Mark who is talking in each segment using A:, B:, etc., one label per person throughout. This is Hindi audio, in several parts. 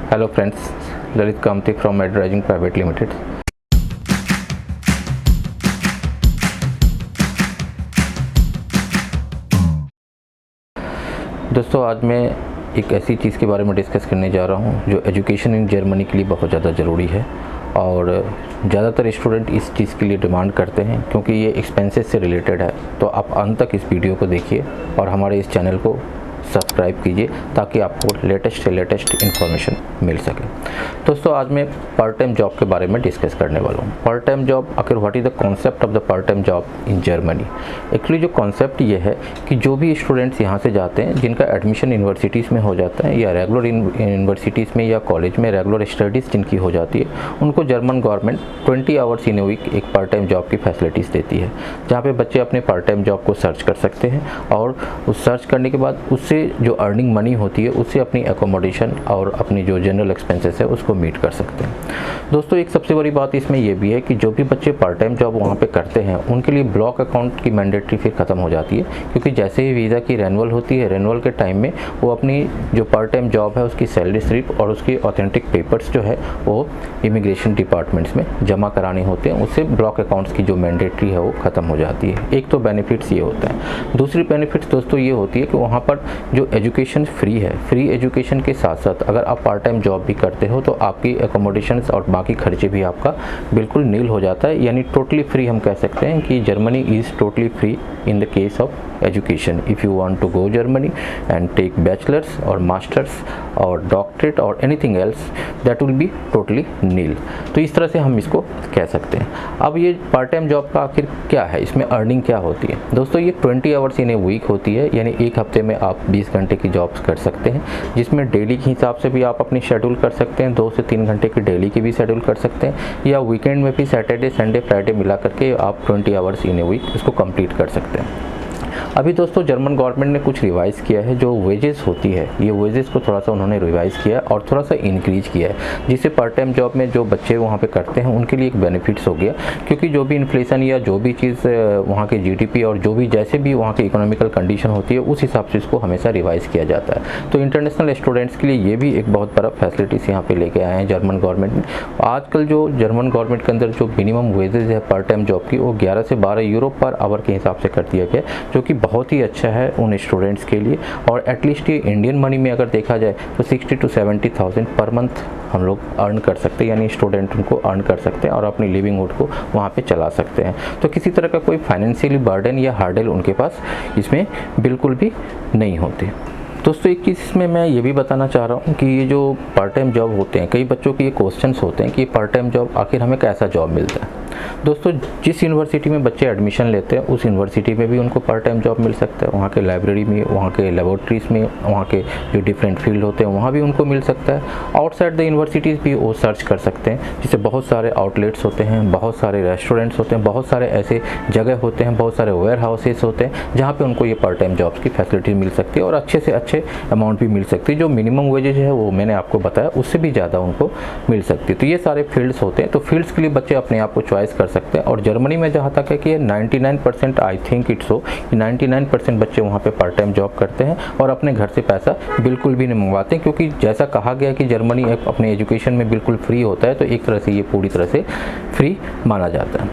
A: Hello friends, Lalit Kamti from Advertising Private Limited. दोस्तों आज मैं एक ऐसी चीज़ के बारे में डिस्कस करने जा रहा हूँ जो एजुकेशन इन जर्मनी के लिए बहुत ज़्यादा ज़रूरी है और ज़्यादातर स्टूडेंट इस चीज़ के लिए डिमांड करते हैं क्योंकि ये एक्सपेंसेस से रिलेटेड है। तो आप अंत तक इस वीडियो को देखिए और हमारे इस चैनल को सब्सक्राइब कीजिए ताकि आपको लेटेस्ट से लेटेस्ट इन्फॉर्मेशन मिल सके। दोस्तों आज मैं पार्ट टाइम जॉब के बारे में डिस्कस करने वाला हूँ। पार्ट टाइम जॉब आखिर what is the concept of the part time job in Germany. Actually जो कॉन्सेप्ट ये है कि जो भी स्टूडेंट्स यहाँ से जाते हैं जिनका एडमिशन यूनिवर्सिटीज़ में हो जाता है या रेगुलर यूनिवर्सिटीज़ में या कॉलेज में रेगुलर स्टडीज़ जिनकी हो जाती है, उनको German government 20 hours in a week एक पार्ट टाइम जॉब की फैसिलिटीज़ देती है, जहाँ पे बच्चे अपने पार्ट टाइम जॉब को सर्च कर सकते हैं और उस सर्च करने के बाद उससे जो अर्निंग मनी होती है उससे अपनी एकोमोडेशन और अपनी जो जनरल एक्सपेंसेस है उसको मीट कर सकते हैं। दोस्तों एक सबसे बड़ी बात इसमें यह भी है कि जो भी बच्चे पार्ट टाइम जॉब वहाँ पे करते हैं उनके लिए ब्लॉक अकाउंट की मैंडेटरी फिर ख़त्म हो जाती है, क्योंकि जैसे ही वीज़ा की रेन्युअल होती है, रेन्युअल के टाइम में वो अपनी जो पार्ट टाइम जॉब है उसकी सैलरी स्लिप और उसकी ऑथेंटिक पेपर्स जो है वो इमिग्रेशन डिपार्टमेंट्स में जमा कराने होते हैं। उससे ब्लॉक अकाउंट्स की जो मैंडेटरी है वो ख़त्म हो जाती है। एक तो बेनिफिट्स ये होता है। दूसरी बेनिफिट्स दोस्तों ये होती है कि वहाँ पर जो एजुकेशन फ्री है, फ्री एजुकेशन के साथ साथ अगर आप पार्ट टाइम जॉब भी करते हो तो आपकी एकोमोडेशंस और बाकी खर्चे भी आपका बिल्कुल नील हो जाता है, यानी टोटली फ्री। हम कह सकते हैं कि Germany is totally free in the case of education. If you want to go Germany and take bachelor's or master's or doctorate or anything else, that will be totally nil. तो इस तरह से हम इसको कह सकते हैं। अब ये पार्ट टाइम जॉब का आखिर क्या है, इसमें अर्निंग क्या होती है? दोस्तों ये 20 आवर्स इन ए वीक होती है, यानी एक हफ्ते में आप 20 घंटे की जॉब्स कर सकते हैं, जिसमें डेली के हिसाब से भी आप अपनी शेड्यूल कर सकते हैं। 2 से 3 घंटे की डेली की भी शेड्यूल कर सकते हैं या वीकेंड में भी सैटरडे संडे फ्राइडे मिला करके आप 20 आवर्स इन ए वीक इसको कंप्लीट कर सकते हैं। अभी दोस्तों जर्मन गवर्नमेंट ने कुछ रिवाइज़ किया है, जो वेजेस होती है ये वेजेस को थोड़ा सा उन्होंने रिवाइज़ किया है और थोड़ा सा इंक्रीज किया है, जिससे पार्ट टाइम जॉब में जो बच्चे वहाँ पे करते हैं उनके लिए एक बेनिफिट्स हो गया, क्योंकि जो भी इन्फ्लेशन या जो भी चीज़ वहाँ के जीडीपी और जो भी जैसे भी वहाँ की इकोनॉमिकल कंडीशन होती है उस हिसाब से इसको हमेशा रिवाइज़ किया जाता है। तो इंटरनेशनल स्टूडेंट्स के लिए ये भी एक बहुत बड़ा फैसिलिटीज़ यहाँ पर लेके आए हैं जर्मन गवर्नमेंट ने। आजकल जो जर्मन गवर्नमेंट के अंदर जो मिनिमम वेजेस है पार्ट टाइम जॉब की वो 11 से 12 यूरो पर आवर के हिसाब से कर दिया गया, जो कि बहुत ही अच्छा है उन स्टूडेंट्स के लिए। और एटलीस्ट ये इंडियन मनी में अगर देखा जाए तो 60 to 70,000 पर मंथ हम लोग अर्न कर सकते हैं, यानी स्टूडेंट उनको अर्न कर सकते हैं और अपनी लिविंगहुड को वहाँ पे चला सकते हैं। तो किसी तरह का कोई फाइनेंशियली बर्डन या हार्डल उनके पास इसमें बिल्कुल भी नहीं होते। दोस्तों एक चीज़ इसमें मैं ये भी बताना चाह रहा हूँ कि ये जो पार्ट टाइम जॉब होते हैं, कई बच्चों के ये क्वेश्चंस होते हैं कि पार्ट टाइम जॉब आखिर हमें कैसा जॉब मिलता है। दोस्तों जिस यूनिवर्सिटी में बच्चे एडमिशन लेते हैं उस यूनिवर्सिटी में भी उनको पार्ट टाइम जॉब मिल सकता है। वहाँ के लाइब्रेरी में, वहाँ के लेबोरेटरीज़ में, वहाँ के जो डिफरेंट फील्ड होते हैं वहाँ भी उनको मिल सकता है। आउटसाइड द यूनिवर्सिटीज़ भी वो सर्च कर सकते हैं, जिससे बहुत सारे आउटलेट्स होते हैं, बहुत सारे रेस्टोरेंट्स होते हैं, बहुत सारे ऐसे जगह होते हैं, बहुत सारे वेयर हाउसेस होते हैं जहाँ पर उनको ये पार्ट टाइम जॉब्स की फैसिलिटी मिल सकती है और अच्छे से अच्छे अमाउंट भी मिल सकती है। जो मिनिमम वेजेज है वो मैंने आपको बताया, उससे भी ज़्यादा उनको मिल सकती है। तो ये सारे फील्ड्स होते हैं, तो फील्ड्स के लिए बच्चे अपने आप को चॉइस कर सकते हैं। और जर्मनी में जहाँ तक है कि 99% आई थिंक इट्स सो कि 99% बच्चे वहाँ पे पार्ट टाइम जॉब करते हैं और अपने घर से पैसा बिल्कुल भी नहीं मंगवाते, क्योंकि जैसा कहा गया कि जर्मनी अपने एजुकेशन में बिल्कुल फ्री होता है, तो एक तरह से ये पूरी तरह से फ्री माना जाता है।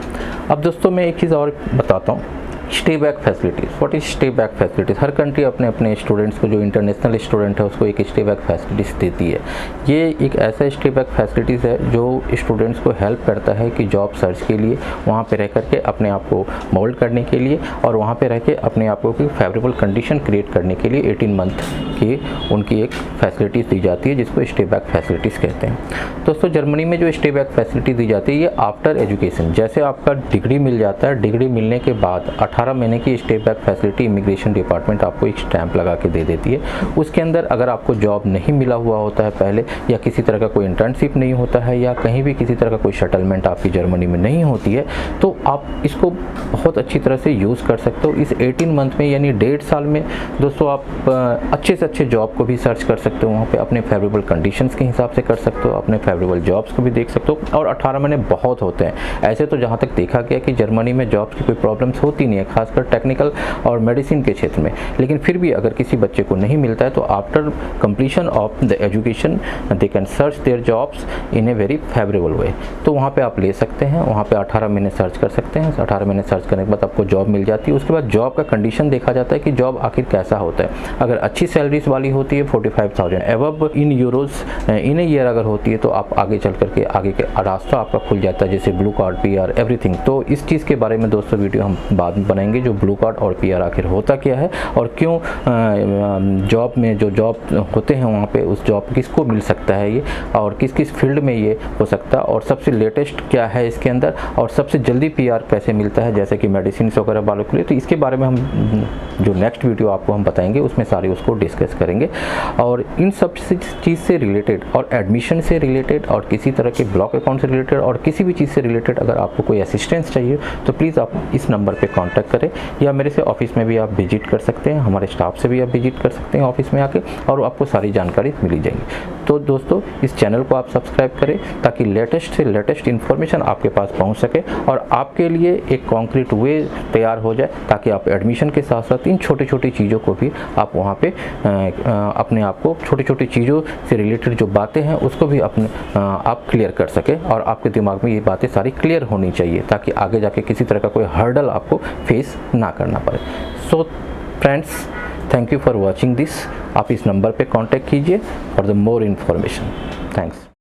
A: अब दोस्तों मैं एक चीज़ और बताता हूँ, stay back facilities. What is stay back facilities? Her country अपने अपने स्टूडेंट्स को, जो इंटरनेशनल स्टूडेंट है उसको एक स्टे बैक फैसिलिटीज़ देती है। ये एक ऐसा स्टे बैक फैसिलिटीज़ है जो स्टूडेंट्स को हेल्प करता है कि जॉब सर्च के लिए वहाँ पे रह करके अपने आप को मोल्ड करने के लिए और वहाँ पे रह के अपने आप को फेवरेबल कंडीशन क्रिएट करने के लिए 18 मंथ की उनकी एक फैसिलिटीज़ दी जाती है, जिसको स्टे बैक फैसिलिटीज़ कहते हैं। दोस्तों जर्मनी में जो स्टे बैक फैसिलिटी दी जाती है ये आफ्टर एजुकेशन, जैसे आपका डिग्री मिल जाता है, डिग्री मिलने के बाद 18 महीने की stay back facility immigration department आपको एक स्टैंप लगा के दे देती है। उसके अंदर अगर आपको जॉब नहीं मिला हुआ होता है पहले, या किसी तरह का कोई इंटर्नशिप नहीं होता है, या कहीं भी किसी तरह का कोई सेटलमेंट आपकी जर्मनी में नहीं होती है, तो आप इसको बहुत अच्छी तरह से यूज़ कर सकते हो। इस 18 मंथ में यानी 1.5 साल में दोस्तों आप अच्छे से अच्छे जॉब को भी सर्च कर सकते हो, वहाँ पे अपने फेवरेबल कंडीशंस के हिसाब से कर सकते हो, अपने फेवरेबल जॉब्स को भी देख सकते हो। और 18 महीने बहुत होते हैं ऐसे, तो जहाँ तक देखा गया कि जर्मनी में जॉब्स की कोई प्रॉब्लम्स होती नहीं है, खासकर टेक्निकल और मेडिसिन के क्षेत्र में। लेकिन फिर भी अगर किसी बच्चे को नहीं मिलता है तो after completion of the education they can search their jobs in a very favourable way. तो वहाँ पे आप ले सकते हैं, वहाँ पे 18 महीने सर्च कर सकते हैं। 18 महीने सर्च करने के बाद आपको जॉब मिल जाती है। उसके बाद जॉब का कंडीशन देखा जाता है कि जॉब आखिर कैसा होता है। अगर अच्छी सैलरीज वाली होती है 45,000 एवब इन यूरोज इन ए ईयर अगर होती है तो आप आगे चल करके आगे के रास्ता आपका खुल जाता है, जैसे ब्लू कार्ड, PR, एवरीथिंग। तो इस चीज़ के बारे में दोस्तों वीडियो हम बाद में बनाएंगे, जो ब्लू कार्ड और PR आखिर होता क्या है और क्यों जॉब में जो जॉब होते हैं वहाँ पे उस जॉब किसको मिल सकता है ये, और किस किस फील्ड में ये हो सकता है, और सबसे लेटेस्ट क्या है इसके अंदर, और सबसे जल्दी PR कैसे मिलता है जैसे कि मेडिसिन वगैरह वालों के लिए। तो इसके बारे में हम जो नेक्स्ट वीडियो आपको हम बताएंगे उसमें सारी उसको डिस्कस करेंगे। और इन सब चीज़ से रिलेटेड और एडमिशन से रिलेटेड और किसी तरह के ब्लॉक अकाउंट से रिलेटेड और किसी भी चीज़ से रिलेटेड अगर आपको कोई असिस्टेंस चाहिए तो प्लीज़ आप इस नंबर पे कांटेक्ट करें, या मेरे से ऑफिस में भी आप विजिट कर सकते हैं, हमारे स्टाफ से भी आप विजिट कर सकते हैं ऑफिस में आके, और आपको सारी जानकारी मिली जाएगी। तो दोस्तों इस चैनल को आप सब्सक्राइब करें ताकि लेटेस्ट से लेटेस्ट इन्फॉर्मेशन आपके पास पहुंच सके और आपके लिए एक कॉन्क्रीट वे तैयार हो जाए, ताकि आप एडमिशन के साथ साथ इन छोटी छोटी चीज़ों को भी आप वहाँ पे अपने आप को छोटी छोटी चीज़ों से रिलेटेड जो बातें हैं उसको भी अपने आप क्लियर कर सके, और आपके दिमाग में ये बातें सारी क्लियर होनी चाहिए ताकि आगे जाके किसी तरह का कोई हर्डल आपको फेस ना करना पड़े। So friends, thank you for watching this. आप इस नंबर पे कांटेक्ट कीजिए for the more information. Thanks.